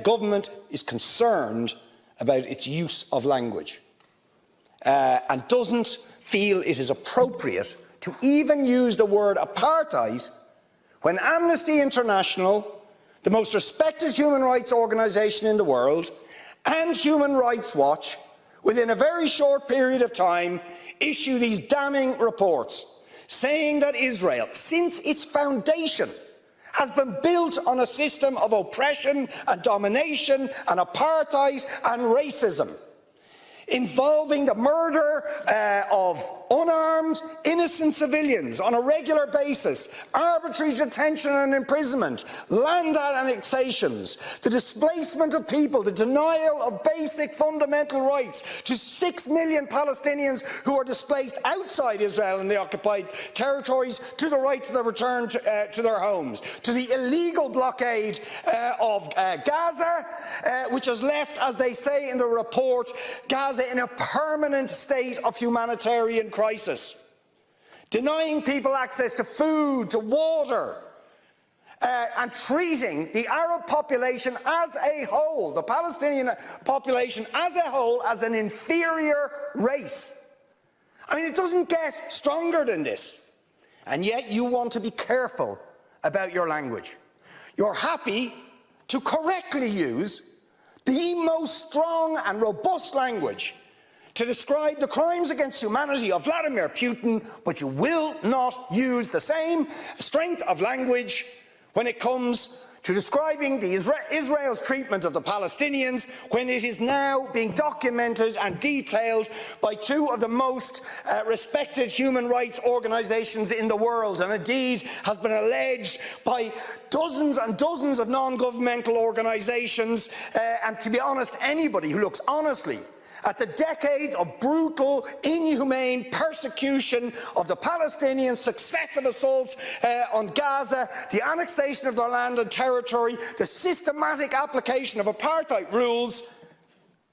government is concerned about its use of language and doesn't feel it is appropriate to even use the word apartheid when Amnesty International, the most respected human rights organisation in the world, and Human Rights Watch, within a very short period of time, issue these damning reports, saying that Israel, since its foundation, has been built on a system of oppression and domination and apartheid and racism, involving the murder of unarmed, innocent civilians on a regular basis, arbitrary detention and imprisonment, land annexations, the displacement of people, the denial of basic fundamental rights to 6 million Palestinians who are displaced outside Israel and the occupied territories, to the right to the return to their homes, to the illegal blockade of Gaza, which has left, as they say in the report, Gaza in a permanent state of humanitarian crisis, denying people access to food, to water, and treating the Arab population as a whole, the Palestinian population as a whole, as an inferior race. I mean, it doesn't get stronger than this. And yet you want to be careful about your language. You're happy to correctly use the most strong and robust language to describe the crimes against humanity of Vladimir Putin, but you will not use the same strength of language when it comes to describing Israel's treatment of the Palestinians, when it is now being documented and detailed by two of the most respected human rights organisations in the world, and indeed has been alleged by dozens and dozens of non-governmental organisations, and to be honest, anybody who looks honestly at the decades of brutal, inhumane persecution of the Palestinians, successive assaults on Gaza, the annexation of their land and territory, the systematic application of apartheid rules,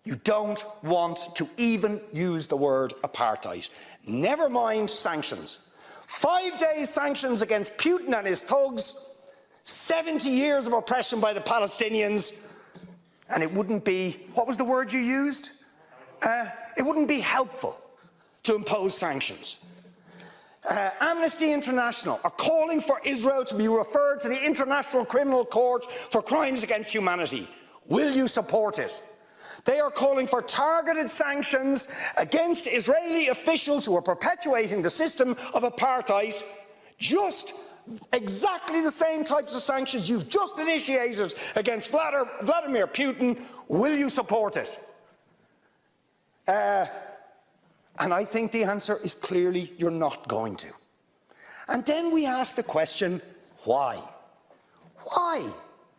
you don't want to even use the word apartheid. Never mind sanctions. 5 days sanctions against Putin and his thugs, 70 years of oppression by the Palestinians, and it wouldn't be, what was the word you used? It wouldn't be helpful to impose sanctions. Amnesty International are calling for Israel to be referred to the International Criminal Court for crimes against humanity. Will you support it? They are calling for targeted sanctions against Israeli officials who are perpetuating the system of apartheid, just exactly the same types of sanctions you've just initiated against Vladimir Putin. Will you support it? And I think the answer is clearly you're not going to. And then we ask the question, why? Why?